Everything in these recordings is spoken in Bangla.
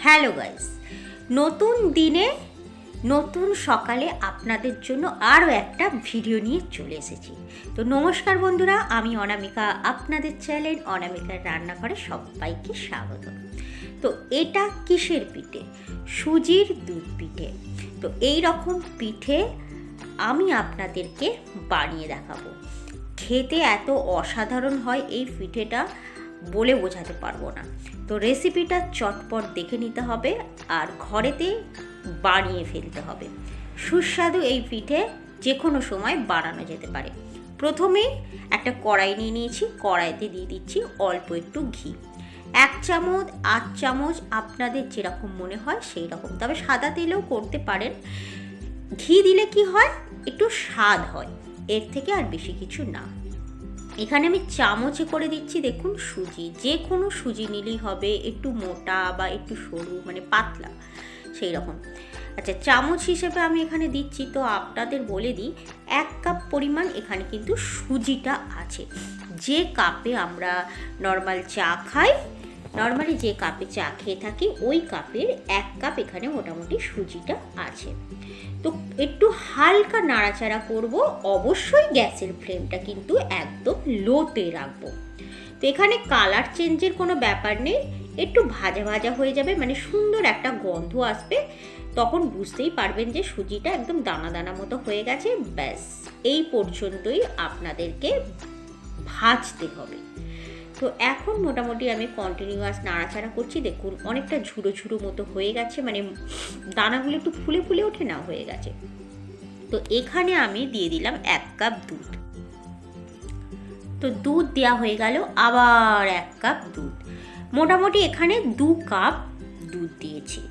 হ্যালো গাইস, নতুন দিনে নতুন সকালে আপনাদের জন্য আরও একটা ভিডিও নিয়ে চলে এসেছি। তো নমস্কার বন্ধুরা, আমি অনামিকা, আপনাদের চ্যানেল অনামিকার রান্নাঘরে সবাইকে স্বাগত। তো এটা কিসের পিঠে? সুজির দুধ পিঠে। তো এই রকম পিঠে আমি আপনাদেরকে বানিয়ে দেখাবো। খেতে এত অসাধারণ হয় এই পিঠেটা, বলে বোঝাতে পারবো না। তো রেসিপিটা চটপট দেখে নিতে হবে আর ঘরেতে বানিয়ে ফেলতে হবে। সুস্বাদু এই পিঠে যে কোনো সময় বানানো যেতে পারে। প্রথমে একটা কড়াই নিয়ে নিয়েছি, কড়াইতে দিয়ে দিচ্ছি অল্প একটু ঘি, 1 চামচ 8 চামচ আপনাদের যেরকম মনে হয় সেই রকম, তবে সাদা তেলেও করতে পারেন। ঘি দিলে কি হয়, একটু স্বাদ হয়, এর থেকে আর বেশি কিছু না। এখানে আমি চামচে করে দিচ্ছি, দেখুন সুজি, যে কোনো সুজি নিলেই হবে, একটু মোটা বা একটু সরু, মানে পাতলা সেই রকম। আচ্ছা, চামচ হিসেবে আমি এখানে দিচ্ছি, তো আপনাদের বলে দিই 1 কাপ পরিমাণ এখানে কিন্তু সুজিটা আছে। যে কাপে আমরা নর্মাল চা খাই, নর্মালি যে কাপে চা খেয়ে থাকি ওই কাপের 1 কাপ এখানে মোটামুটি সুজিটা আছে। তো একটু হালকা নাড়াচাড়া করব, অবশ্যই গ্যাসের ফ্লেমটা কিন্তু একদম লোতে রাখবো। তো এখানে কালার চেঞ্জের কোনো ব্যাপার নেই, একটু ভাজা ভাজা হয়ে যাবে, মানে সুন্দর একটা গন্ধ আসবে, তখন বুঝতেই পারবেন যে সুজিটা একদম দানা দানা মতো হয়ে গেছে। ব্যাস এই পর্যন্তই আপনাদেরকে ভাজতে হবে। তো এখন মোটামুটি আমি কন্টিনিউয়াস নাড়াচাড়া করছি, দেখুন অনেকটা ঝুড়ো ঝুড়ো মতো হয়ে গেছে, মানে দানাগুলো একটু ফুলে ফুলে ওঠে না, হয়ে গেছে। তো এখানে আমি দিয়ে দিলাম 1 কাপ দুধ। তো দুধ দেওয়া হয়ে গেল, আবার 1 কাপ দুধ, মোটামুটি এখানে 2 কাপ দুধ দিয়েছি।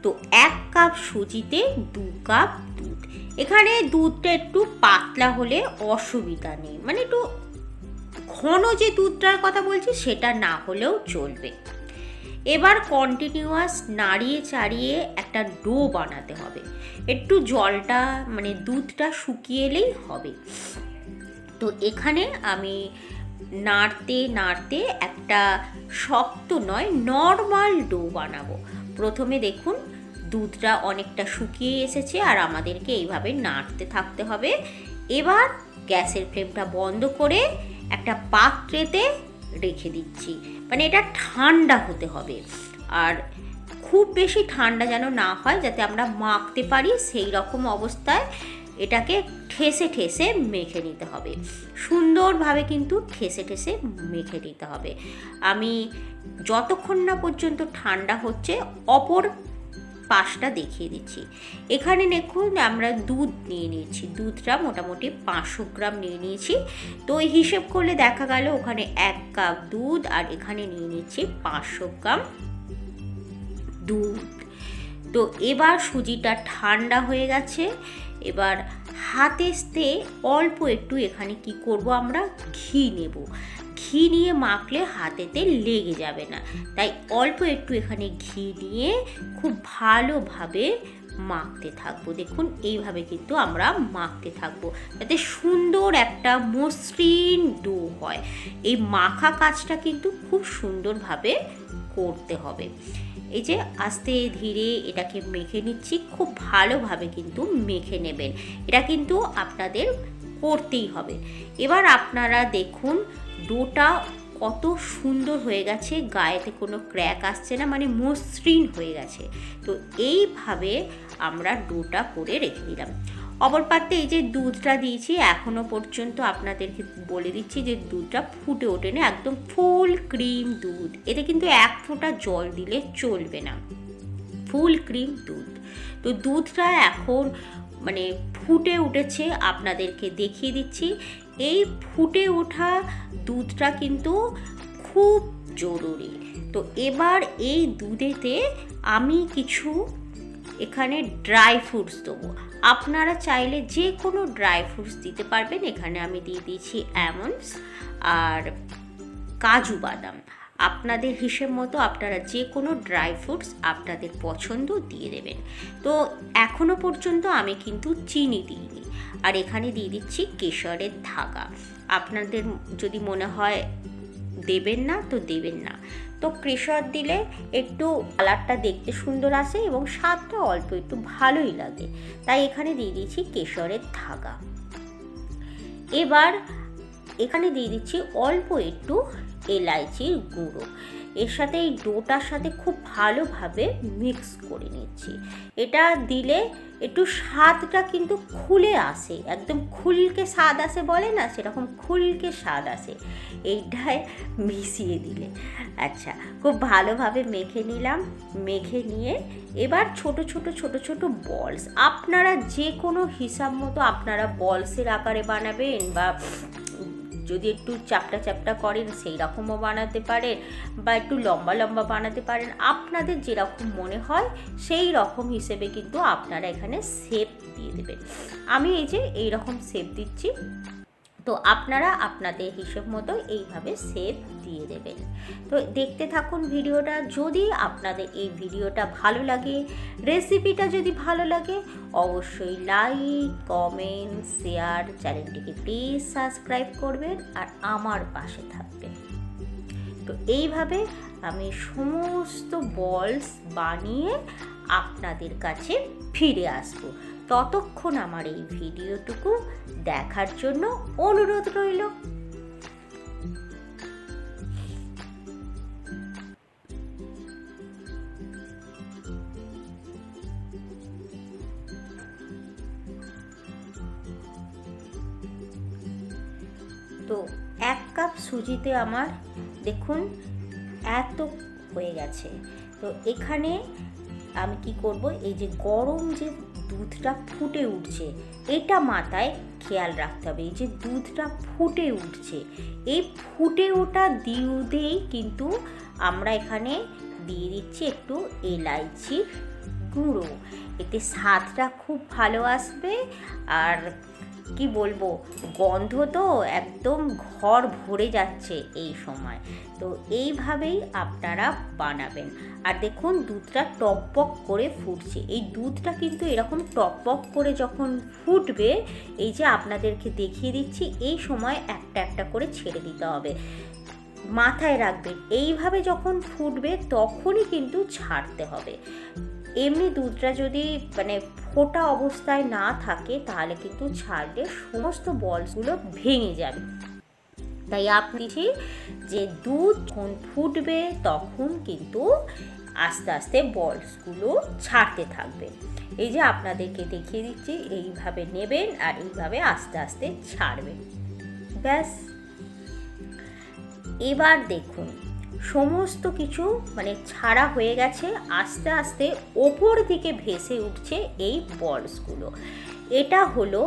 তো 1 কাপ সুজিতে 2 কাপ দুধ। এখানে দুধটা একটু পাতলা হলে অসুবিধা নেই, মানে একটু ঘন যে দুধটার কথা বলছি সেটা না হলেও চলবে। এবার কন্টিনিউয়াস নাড়িয়ে চাড়িয়ে একটা ডো বানাতে হবে। একটু জলটা মানে দুধটা শুকিয়ে এলেই হবে। তো এখানে আমি নাড়তে নাড়তে একটা শক্ত নয় নর্মাল ডো বানাবো। প্রথমে দেখুন দুধটা অনেকটা শুকিয়ে এসেছে আর আমাদেরকে এইভাবে নাড়তে থাকতে হবে। এবার গ্যাসের ফ্লেমটা বন্ধ করে একটা পাত্রেতে রেখে দিচ্ছি, মানে এটা ঠান্ডা হতে হবে, আর খুব বেশি ঠান্ডা যেন না হয়, যাতে আমরা মাখতে পারি সেই রকম অবস্থায় এটাকে ঠেসে ঠেসে মেখে নিতে হবে। সুন্দরভাবে কিন্তু ঠেসে ঠেসে মেখে নিতে হবে। আমি যতক্ষণ না পর্যন্ত ঠান্ডা হচ্ছে অপর পাশটা দেখিয়ে দিচ্ছি। এখানে দেখুন আমরা দুধ নিয়ে নিয়েছি, দুধটা মোটামুটি 500 গ্রাম নিয়ে নিয়েছি। তো এই হিসেব করলে দেখা গেল ওখানে 1 কাপ দুধ আর এখানে নিয়ে নিচ্ছি 500 গ্রাম দুধ। তো এবার সুজিটা ঠান্ডা হয়ে গেছে, এবার হাতেতে অল্প একটু এখানে কি করব, আমরা ঘি নেব। ঘি নিয়ে মাখলে হাতেতে লেগে যাবে না, তাই অল্প একটু এখানে ঘি নিয়ে খুব ভালোভাবে মাখতে থাকবো। দেখুন এইভাবে কিন্তু আমরা মাখতে থাকবো, যাতে সুন্দর একটা মসৃণ ডো হয়। এই মাখা কাজটা কিন্তু খুব সুন্দরভাবে করতে হবে। এই যে আস্তে ধীরে এটাকে মেখে নিচ্ছি, খুব ভালোভাবে কিন্তু মেখে নেবেন, এটা কিন্তু আপনাদের করতেই হবে। এবার আপনারা দেখুন ডোটা কত সুন্দর হয়ে গেছে, গায়েতে কোনো ক্র্যাক আসছে না, মানে মসৃণ হয়ে গেছে। তো এইভাবে আমরা ডোটা করে রেখে দিলাম। অপর পাত্রে এই যে দুধটা দিয়েছি, এখনও পর্যন্ত আপনাদেরকে বলে দিচ্ছি যে দুধটা ফুটে ওঠেনি, একদম ফুল ক্রিম দুধ। এতে কিন্তু 1 ফোঁটা জল দিলে চলবে না, ফুল ক্রিম দুধ। তো দুধটা এখন মানে ফুটে উঠেছে, আপনাদেরকে দেখিয়ে দিচ্ছি। এই ফুটে ওঠা দুধটা কিন্তু খুব জরুরি। তো এবার এই দুধেতে আমি কিছু এখানে ড্রাই ফ্রুটস দেবো, আপনারা চাইলে যে কোনো ড্রাই ফ্রুটস দিতে পারবেন। এখানে আমি দিয়ে দিয়েছি আমন্ডস আর কাজু বাদাম, আপনাদের হিসেব মতো আপনারা যে কোনো ড্রাই ফ্রুটস আপনাদের পছন্দ দিয়ে দেবেন। তো এখনও পর্যন্ত আমি কিন্তু চিনি দিইনি, আর এখানে দিয়ে দিচ্ছি কেশরের ধাগা। আপনাদের যদি মনে হয় দেবেন না তো দেবেন না। তো কেশর দিলে একটু কালারটা দেখতে সুন্দর আসে এবং স্বাদটা অল্প একটু ভালোই লাগে, তাই এখানে দিয়ে দিয়েছি কেশরের ধাগা। এবার এখানে দিয়ে দিচ্ছি অল্প একটু এলাইচির গুঁড়ো। এর সাথে এই ডোটার সাথে খুব ভালোভাবে মিক্স করে নিচ্ছি। এটা দিলে একটু স্বাদটা কিন্তু খুলে আসে, একদম খুলকে স্বাদ আসে বলে না, সেরকম খুলকে স্বাদ আসে এইটায় মিশিয়ে দিলে। আচ্ছা, খুব ভালোভাবে মেখে নিলাম। মেখে নিয়ে এবার ছোট ছোট ছোট ছোট বলস, আপনারা যে কোনো হিসাব মতো আপনারা বলসের আকারে বানাবেন, বা যদি একটু চ্যাপটা চ্যাপটা করেন সেই রকমও বানাতে পারেন, বা একটু লম্বা লম্বা বানাতে পারেন, আপনাদের যেরকম মনে হয় সেই রকম হিসেবে কিন্তু আপনারা এখানে শেপ দিয়ে দেবেন। আমি এই যে এইরকম শেপ দিচ্ছি, তো আপনারা আপনাদের হিসেব মতো এইভাবে শেপ দিয়ে দেবেন। তো দেখতে থাকুন ভিডিওটা। যদি আপনাদের এই ভিডিওটা ভালো লাগে, রেসিপিটা যদি ভালো লাগে, অবশ্যই লাইক, কমেন্ট, শেয়ার, চ্যানেলটিকে প্লিজ সাবস্ক্রাইব করবেন আর আমার পাশে থাকবেন। তো এইভাবে আমি সমস্ত বলস বানিয়ে আপনাদের কাছে ফিরে আসব। ততক্ষণ আমার এই ভিডিওটুকু দেখার জন্য অনুরোধ রইল। তো 1 কাপ সুজিতে আমার দেখুন এত হয়ে গেছে। তো এখানে আমি কি করব, এই যে গরম যে দুধটা ফুটে উঠছে, এটা মাথায় খেয়াল রাখতে হবে। এই যে দুধটা ফুটে উঠছে, এই ফুটে ওঠা দুধেই কিন্তু আমরা এখানে দিয়ে দিচ্ছি একটু এলাইচির গুঁড়ো। এতে স্বাদটা খুব ভালো আসবে। আর কি বলবো, গন্ধ তো একদম ঘর ভরে যাচ্ছে এই সময়। তো এইভাবেই আপনারা বানাবেন। আর দেখুন দুধটা টকবক করে ফুটছে। এই দুধটা কিন্তু এরকম টকবক করে যখন ফুটবে, এই যে আপনাদেরকে দেখিয়ে দিচ্ছি, এই সময় একটা একটা করে ছেড়ে দিতে হবে। মাথায় রাখবেন, এইভাবে যখন ফুটবে তখনই কিন্তু ছাড়তে হবে। এমনি দুধটা যদি মানে ফোটা অবস্থায় না থাকে তাহলে কিন্তু ছাড়লে সমস্ত বলসগুলো ভেঙে যাবে। তাই আপনি যে দুধ যখন ফুটবে তখন কিন্তু আস্তে আস্তে বলসগুলো ছাড়তে থাকবে। এই যে আপনাদেরকে দেখিয়ে দিচ্ছি, এইভাবে নেবেন আর এইভাবে আস্তে আস্তে ছাড়বেন। ব্যাস, এবার দেখুন সমস্ত কিছু মানে ছাড়া হয়ে গেছে। আস্তে আস্তে ওপর দিকে ভেসে উঠছে এই বলসগুলো। এটা হলো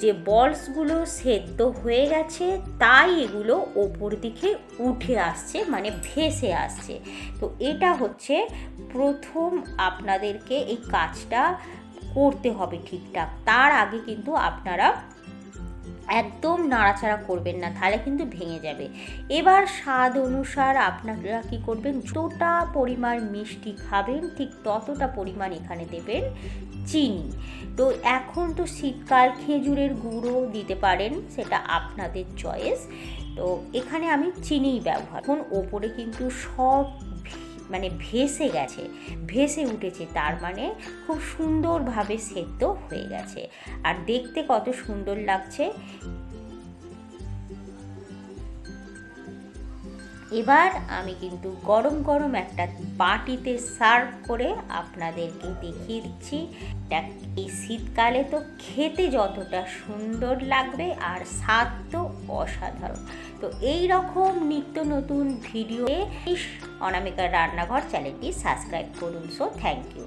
যে বলসগুলো সেদ্ধ হয়ে গেছে, তাই এগুলো ওপর দিকে উঠে আসছে, মানে ভেসে আসছে। তো এটা হচ্ছে প্রথম আপনাদেরকে এই কাজটা করতে হবে ঠিকঠাক। তার আগে কিন্তু আপনারা একদম নাড়াচাড়া করবেন না, তাহলে কিন্তু ভেঙে যাবে। এবার স্বাদ অনুসার আপনারা কি করবেন, যতটা পরিমাণ মিষ্টি খাবেন ঠিক ততটা পরিমাণ এখানে দেবেন চিনি। তো এখন তো শীতকাল, খেজুরের গুঁড়ো দিতে পারেন, সেটা আপনাদের চয়েস। তো এখানে আমি চিনিই ব্যবহার। এখন ওপরে কিন্তু সব মানে ভেসে গেছে, ভেসে উঠেছে, তার মানে খুব সুন্দরভাবে সেদ্ধ হয়ে গেছে। আর দেখতে কত সুন্দর লাগছে। এবার আমি কিন্তু গরম গরম একটা বাটিতে সার্ভ করে আপনাদেরকে দেখিয়ে দিচ্ছি। এই শীতকালে তো খেতে যতটা সুন্দর লাগবে আর স্বাদ তো অসাধারণ। তো এই রকম নিত্য নতুন ভিডিও অনামিকার রান্নাঘর চ্যানেলটি সাবস্ক্রাইব করুন। So thank you.